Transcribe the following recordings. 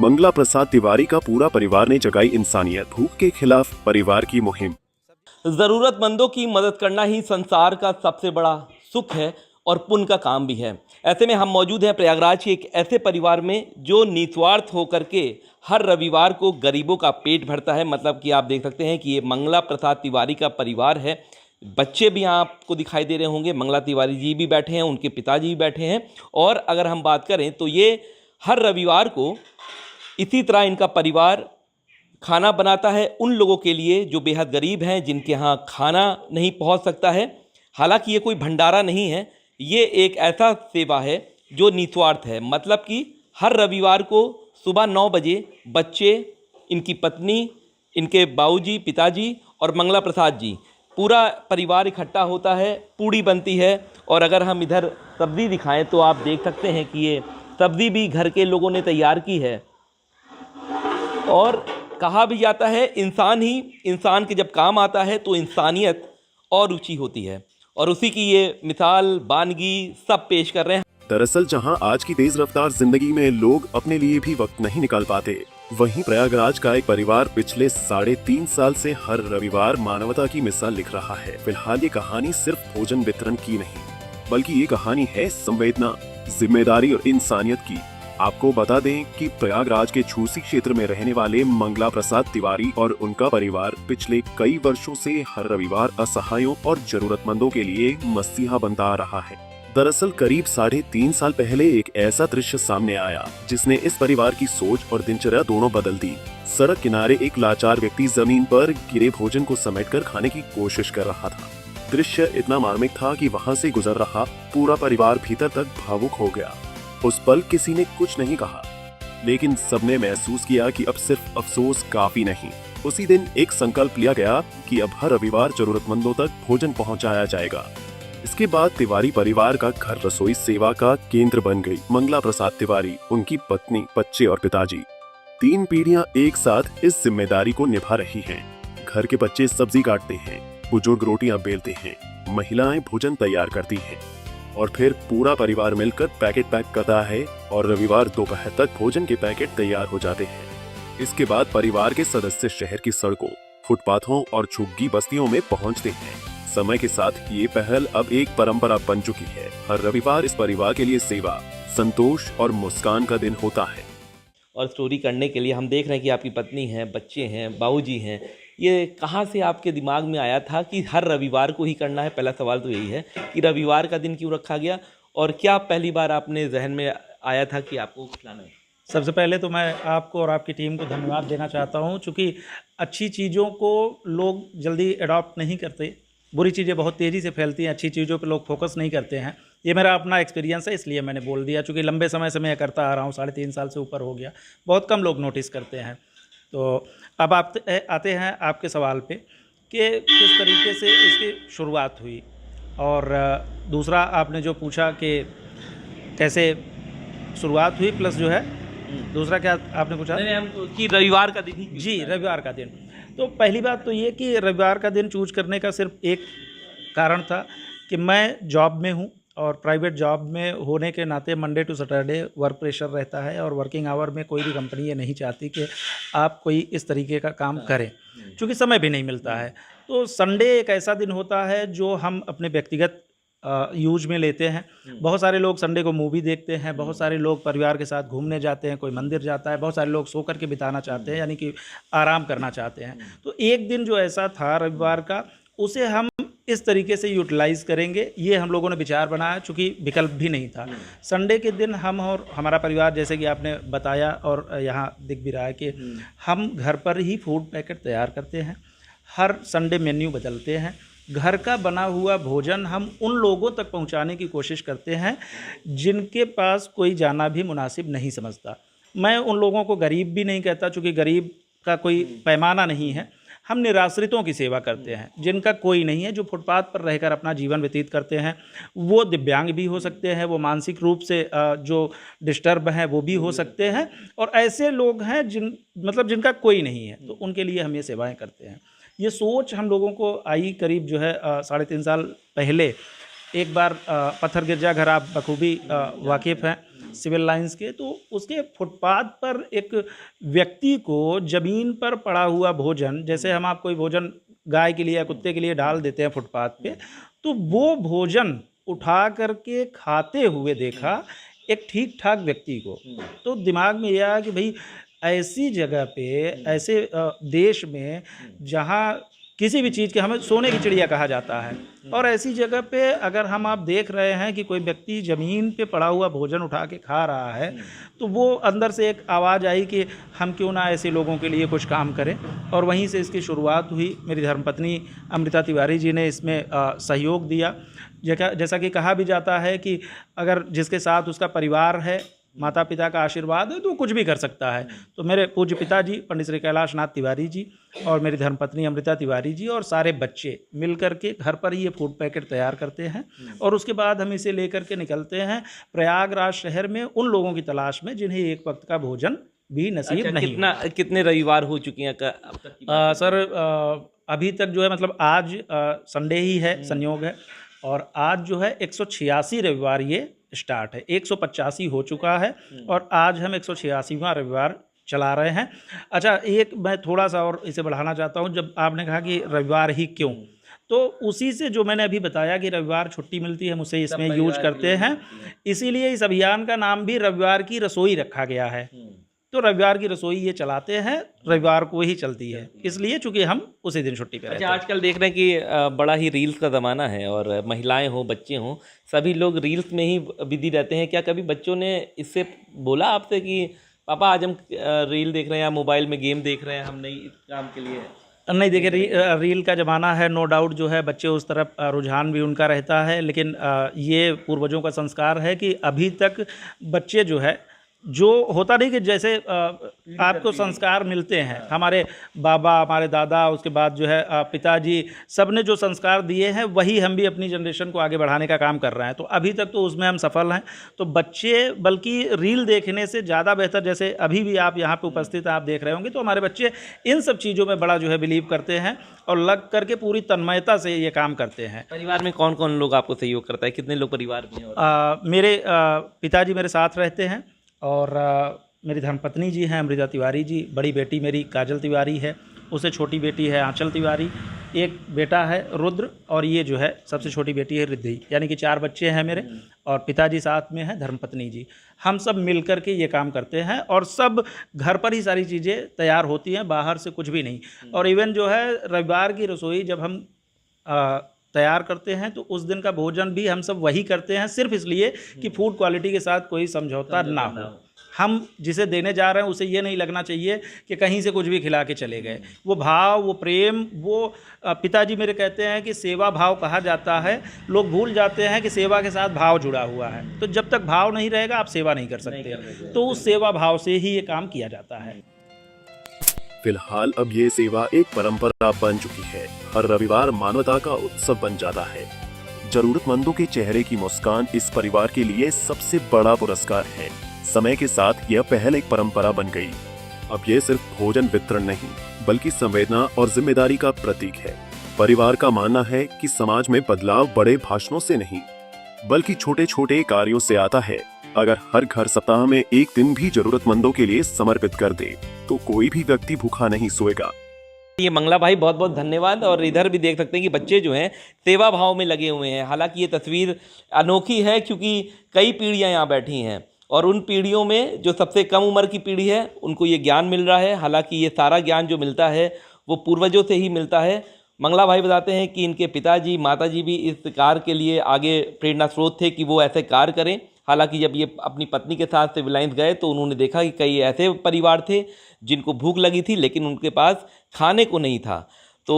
मंगला प्रसाद तिवारी का पूरा परिवार ने जगाई इंसानियत, भूख के खिलाफ परिवार की मुहिम। ज़रूरतमंदों की मदद करना ही संसार का सबसे बड़ा सुख है और पुण्य का काम भी है। ऐसे में हम मौजूद हैं प्रयागराज के एक ऐसे परिवार में जो निस्वार्थ होकर के हर रविवार को गरीबों का पेट भरता है। मतलब कि आप देख सकते हैं कि ये मंगला प्रसाद तिवारी का परिवार है। बच्चे भी यहाँ आपको दिखाई दे रहे होंगे, मंगला तिवारी जी भी बैठे हैं, उनके पिताजी भी बैठे हैं। और अगर हम बात करें तो ये हर रविवार को इसी तरह इनका परिवार खाना बनाता है उन लोगों के लिए जो बेहद गरीब हैं, जिनके यहाँ खाना नहीं पहुँच सकता है। हालांकि ये कोई भंडारा नहीं है, ये एक ऐसा सेवा है जो निस्वार्थ है। मतलब कि हर रविवार को सुबह 9 बजे बच्चे, इनकी पत्नी, इनके बाबूजी, पिताजी और मंगला प्रसाद जी, पूरा परिवार इकट्ठा होता है, पूड़ी बनती है। और अगर हम इधर सब्ज़ी दिखाएं तो आप देख सकते हैं कि ये सब्ज़ी भी घर के लोगों ने तैयार की है। और कहा भी जाता है इंसान ही इंसान के जब काम आता है तो इंसानियत और ऊंची होती है, और उसी की ये मिसाल वानगी सब पेश कर रहे हैं। दरअसल जहां आज की तेज रफ्तार जिंदगी में लोग अपने लिए भी वक्त नहीं निकाल पाते, वहीं प्रयागराज का एक परिवार पिछले 3.5 साल से हर रविवार मानवता की मिसाल लिख रहा है। फिलहाल ये कहानी सिर्फ भोजन वितरण की नहीं, बल्कि ये कहानी है संवेदना, जिम्मेदारी और इंसानियत की। आपको बता दें कि प्रयागराज के छूसी क्षेत्र में रहने वाले मंगला प्रसाद तिवारी और उनका परिवार पिछले कई वर्षों से हर रविवार असहायों और जरूरतमंदों के लिए मसीहा बनता आ रहा है। दरअसल करीब 3.5 साल पहले एक ऐसा दृश्य सामने आया जिसने इस परिवार की सोच और दिनचर्या दोनों बदल दी। सड़क किनारे एक लाचार व्यक्ति जमीन पर गिरे भोजन को समेटकर खाने की कोशिश कर रहा था। दृश्य इतना मार्मिक था कि वहाँ से गुजर रहा पूरा परिवार भीतर तक भावुक हो गया। उस पल किसी ने कुछ नहीं कहा, लेकिन सबने महसूस किया कि अब सिर्फ अफसोस काफी नहीं। उसी दिन एक संकल्प लिया गया कि अब हर रविवार जरूरतमंदों तक भोजन पहुंचाया जाएगा। इसके बाद तिवारी परिवार का घर रसोई सेवा का केंद्र बन गई। मंगला प्रसाद तिवारी, उनकी पत्नी, बच्चे और पिताजी, 3 पीढ़ियां एक साथ इस जिम्मेदारी को निभा रही हैं। घर के बच्चे सब्जी काटते हैं, बुजुर्ग रोटियां बेलते हैं, महिलाएं भोजन तैयार करती हैं और फिर पूरा परिवार मिलकर पैकेट पैक करता है और रविवार दोपहर तक भोजन के पैकेट तैयार हो जाते हैं। इसके बाद परिवार के सदस्य शहर की सड़कों, फुटपाथों और झुग्गी बस्तियों में पहुंचते हैं। समय के साथ ये पहल अब एक परंपरा बन चुकी है। हर रविवार इस परिवार के लिए सेवा, संतोष और मुस्कान का दिन होता है। और स्टोरी करने के लिए हम देख रहे हैं कि आपकी पत्नी है, बच्चे हैं, बाबूजी हैं। ये कहाँ से आपके दिमाग में आया था कि हर रविवार को ही करना है? पहला सवाल तो यही है कि रविवार का दिन क्यों रखा गया, और क्या पहली बार आपने जहन में आया था कि आपको खिलाना है? सबसे पहले तो मैं आपको और आपकी टीम को धन्यवाद देना चाहता हूं, चूँकि अच्छी चीज़ों को लोग जल्दी अडॉप्ट नहीं करते, बुरी चीज़ें बहुत तेज़ी से फैलती हैं, अच्छी चीज़ों पे लोग फोकस नहीं करते हैं। ये मेरा अपना एक्सपीरियंस है, इसलिए मैंने बोल दिया। चूँकि लंबे समय से मैं करता आ रहा हूँ, 3.5 साल से ऊपर हो गया, बहुत कम लोग नोटिस करते हैं। तो अब आप आते हैं आपके सवाल पे कि किस तरीके से इसकी शुरुआत हुई, और दूसरा आपने जो पूछा कि कैसे शुरुआत हुई, प्लस जो है दूसरा क्या आपने पूछा? नहीं, हम कि रविवार का दिन ही। जी, रविवार का दिन। तो पहली बात तो ये कि रविवार का दिन चूज करने का सिर्फ एक कारण था कि मैं जॉब में हूँ, और प्राइवेट जॉब में होने के नाते Monday to Saturday work pressure रहता है, और वर्किंग आवर में कोई भी कंपनी ये नहीं चाहती कि आप कोई इस तरीके का काम करें, क्योंकि समय भी नहीं मिलता है। तो संडे एक ऐसा दिन होता है जो हम अपने व्यक्तिगत यूज में लेते हैं। बहुत सारे लोग संडे को मूवी देखते हैं, बहुत सारे लोग परिवार के साथ घूमने जाते हैं, कोई मंदिर जाता है, बहुत सारे लोग सो करके बिताना चाहते हैं, यानी कि आराम करना चाहते हैं। तो एक दिन जो ऐसा था रविवार का, उसे हम इस तरीके से यूटिलाइज़ करेंगे, ये हम लोगों ने विचार बनाया, चूँकि विकल्प भी नहीं था। संडे के दिन हम और हमारा परिवार, जैसे कि आपने बताया और यहाँ दिख भी रहा है कि हम घर पर ही फूड पैकेट तैयार करते हैं, हर संडे मेन्यू बदलते हैं। घर का बना हुआ भोजन हम उन लोगों तक पहुंचाने की कोशिश करते हैं जिनके पास कोई जाना भी मुनासिब नहीं समझता। मैं उन लोगों को गरीब भी नहीं कहता, चूँकि गरीब का कोई पैमाना नहीं है। हम निराश्रितों की सेवा करते हैं, जिनका कोई नहीं है, जो फुटपाथ पर रहकर अपना जीवन व्यतीत करते हैं। वो दिव्यांग भी हो सकते हैं, वो मानसिक रूप से जो डिस्टर्ब हैं वो भी हो सकते हैं, और ऐसे लोग हैं जिनका कोई नहीं है, तो उनके लिए हम ये सेवाएं करते हैं। ये सोच हम लोगों को आई करीब जो है 3.5 साल पहले, एक बार पत्थर गिरजाघर आप बखूबी वाकिफ़ हैं सिविल लाइंस के, तो उसके फुटपाथ पर एक व्यक्ति को ज़मीन पर पड़ा हुआ भोजन, जैसे हम आप कोई भोजन गाय के लिए या कुत्ते के लिए डाल देते हैं फुटपाथ पे, तो वो भोजन उठा करके खाते हुए देखा एक ठीक ठाक व्यक्ति को। तो दिमाग में यह आया कि भाई ऐसी जगह पे, ऐसे देश में जहाँ किसी भी चीज़ के हमें सोने की चिड़िया कहा जाता है, और ऐसी जगह पे अगर हम आप देख रहे हैं कि कोई व्यक्ति ज़मीन पे पड़ा हुआ भोजन उठा के खा रहा है, तो वो अंदर से एक आवाज़ आई कि हम क्यों ना ऐसे लोगों के लिए कुछ काम करें। और वहीं से इसकी शुरुआत हुई। मेरी धर्मपत्नी अमृता तिवारी जी ने इसमें सहयोग दिया। जैसा कि कहा भी जाता है कि अगर जिसके साथ उसका परिवार है, माता पिता का आशीर्वाद है, तो कुछ भी कर सकता है। तो मेरे पूज्य पिताजी पंडित श्री कैलाश नाथ तिवारी जी और मेरी धर्मपत्नी अमृता तिवारी जी और सारे बच्चे मिल करके घर पर ही ये फूड पैकेट तैयार करते हैं, और उसके बाद हम इसे लेकर के निकलते हैं प्रयागराज शहर में उन लोगों की तलाश में जिन्हें एक वक्त का भोजन भी नसीब नहीं हुआ। कितने रविवार हो चुके हैं अब तक की? सर अभी तक जो है, मतलब आज संडे ही है, संयोग है, और आज जो है 186 रविवार ये स्टार्ट है। 185 हो चुका है और आज हम 186वां रविवार चला रहे हैं। अच्छा, एक मैं थोड़ा सा और इसे बढ़ाना चाहता हूँ। जब आपने कहा कि रविवार ही क्यों, तो उसी से जो मैंने अभी बताया कि रविवार छुट्टी मिलती है, हम उसे इसमें यूज करते हैं, इसीलिए इस अभियान का नाम भी रविवार की रसोई रखा गया है। तो रविवार की रसोई ये चलाते हैं, रविवार को ही चलती है, इसलिए चूंकि हम उसी दिन छुट्टी पे रहते हैं। आजकल देख रहे हैं कि बड़ा ही रील्स का ज़माना है, और महिलाएं हो, बच्चे हों, सभी लोग रील्स में ही बिजी रहते हैं। क्या कभी बच्चों ने इससे बोला आपसे कि पापा आज हम रील देख रहे हैं या मोबाइल में गेम देख रहे हैं, हम नहीं इस काम के लिए? नहीं, देखिए रील का ज़माना है, नो डाउट जो है बच्चे उस तरफ रुझान भी उनका रहता है, लेकिन ये पूर्वजों का संस्कार है कि अभी तक बच्चे जो है, जो होता नहीं कि जैसे आपको संस्कार मिलते हैं, हमारे बाबा, हमारे दादा, उसके बाद जो है पिताजी, सब ने जो संस्कार दिए हैं वही हम भी अपनी जनरेशन को आगे बढ़ाने का काम कर रहे हैं। तो अभी तक तो उसमें हम सफल हैं। तो बच्चे बल्कि रील देखने से ज़्यादा बेहतर, जैसे अभी भी आप यहाँ पे उपस्थित आप देख रहे होंगे, तो हमारे बच्चे इन सब चीज़ों में बड़ा जो है बिलीव करते हैं और लग करके पूरी तन्मयता से ये काम करते हैं। परिवार में कौन कौन लोग आपको सहयोग करता है? कितने लोग परिवार में हैं? मेरे पिताजी मेरे साथ रहते हैं, और मेरी धर्मपत्नी जी हैं अमृता तिवारी जी, बड़ी बेटी मेरी काजल तिवारी है, उससे छोटी बेटी है आंचल तिवारी, एक बेटा है रुद्र, और ये जो है सबसे छोटी बेटी है रिद्धि। यानी कि 4 बच्चे हैं मेरे, और पिताजी साथ में हैं, धर्मपत्नी जी। हम सब मिल कर के ये काम करते हैं, और सब घर पर ही सारी चीज़ें तैयार होती हैं, बाहर से कुछ भी नहीं। और इवन जो है रविवार की रसोई जब हम तैयार करते हैं, तो उस दिन का भोजन भी हम सब वही करते हैं, सिर्फ इसलिए कि फूड क्वालिटी के साथ कोई समझौता ना हो। हम जिसे देने जा रहे हैं उसे ये नहीं लगना चाहिए कि कहीं से कुछ भी खिला के चले गए। वो भाव, वो प्रेम, वो पिताजी मेरे कहते हैं कि सेवा भाव कहा जाता है। लोग भूल जाते हैं कि सेवा के साथ भाव जुड़ा हुआ है, तो जब तक भाव नहीं रहेगा आप सेवा नहीं कर सकते। तो उस सेवा भाव से ही ये काम किया जाता है। फिलहाल अब ये सेवा एक परंपरा बन चुकी है। हर रविवार मानवता का उत्सव बन जाता है। जरूरतमंदों के चेहरे की मुस्कान इस परिवार के लिए सबसे बड़ा पुरस्कार है। समय के साथ यह पहल एक परंपरा बन गई। अब ये सिर्फ भोजन वितरण नहीं, बल्कि संवेदना और जिम्मेदारी का प्रतीक है। परिवार का मानना है कि समाज में बदलाव बड़े भाषणों से नहीं, बल्कि छोटे छोटे कार्यों से आता है। अगर हर घर सप्ताह में एक दिन भी जरूरतमंदों के लिए समर्पित कर दे, तो कोई भी व्यक्ति भूखा नहीं सोएगा। ये मंगला भाई, बहुत बहुत धन्यवाद। और इधर भी देख सकते हैं कि बच्चे जो हैं सेवा भाव में लगे हुए हैं। हालांकि ये तस्वीर अनोखी है, क्योंकि कई पीढ़ियां यहाँ बैठी हैं, और उन पीढ़ियों में जो सबसे कम उम्र की पीढ़ी है उनको ये ज्ञान मिल रहा है। हालांकि ये सारा ज्ञान जो मिलता है वो पूर्वजों से ही मिलता है। मंगला भाई बताते हैं कि इनके पिताजी, माताजी भी इस कार्य के लिए आगे प्रेरणा स्रोत थे कि वो ऐसे कार्य करें। हालांकि जब ये अपनी पत्नी के साथ सिविल लाइंस गए तो उन्होंने देखा कि कई ऐसे परिवार थे जिनको भूख लगी थी, लेकिन उनके पास खाने को नहीं था। तो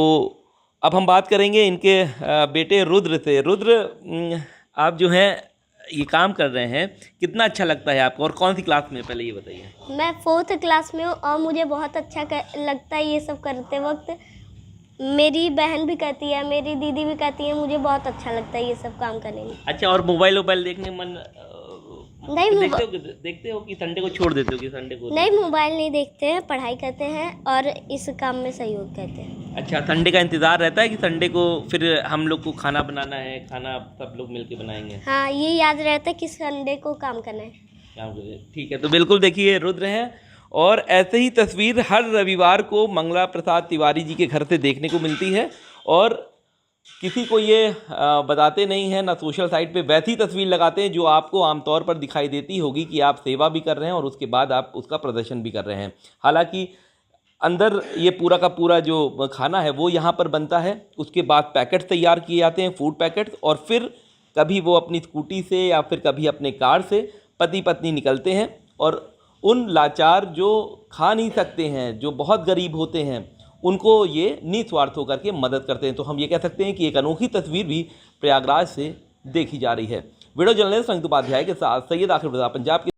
अब हम बात करेंगे इनके बेटे रुद्र से। रुद्र, आप जो हैं ये काम कर रहे हैं, कितना अच्छा लगता है आपको, और कौन सी क्लास में, पहले ये बताइए। मैं 4th क्लास में हूँ, और मुझे बहुत अच्छा लगता है ये सब करते वक्त। मेरी बहन भी कहती है, मेरी दीदी भी कहती है, मुझे बहुत अच्छा लगता है ये सब काम करने में। अच्छा, और मोबाइल देखने नहीं तो मोबा- देखते हो कि संडे को छोड़ देते हो कि संडे को? नहीं, मोबाइल नहीं देखते हैं, पढ़ाई करते हैं और इस काम में सहयोग करते हैं। अच्छा, संडे का इंतज़ार रहता है कि संडे को फिर हम लोग को खाना बनाना है, खाना सब लोग मिलके बनाएंगे, हाँ, ये याद रहता है कि संडे को काम करना है। काम करें। ठीक है, तो बिल्कुल देखिए रुद्र हैं और ऐसे ही तस्वीर हर रविवार को मंगला प्रसाद तिवारी जी के घर से देखने को मिलती है और किसी को ये बताते नहीं हैं, ना सोशल साइट पे वैसी तस्वीर लगाते हैं जो आपको आमतौर पर दिखाई देती होगी कि आप सेवा भी कर रहे हैं और उसके बाद आप उसका प्रदर्शन भी कर रहे हैं। हालांकि अंदर ये पूरा का पूरा जो खाना है वो यहाँ पर बनता है, उसके बाद पैकेट तैयार किए जाते हैं, फूड पैकेट्स, और फिर कभी वो अपनी स्कूटी से या फिर कभी अपने कार से पति पत्नी निकलते हैं और उन लाचार जो खा नहीं सकते हैं, जो बहुत गरीब होते हैं, उनको ये निस्वार्थ होकर के मदद करते हैं। तो हम ये कह सकते हैं कि एक अनोखी तस्वीर भी प्रयागराज से देखी जा रही है। वीडियो जर्नलिस्ट संयुक्त उपाध्याय के साथ सैयद आखिर, पंजाब की।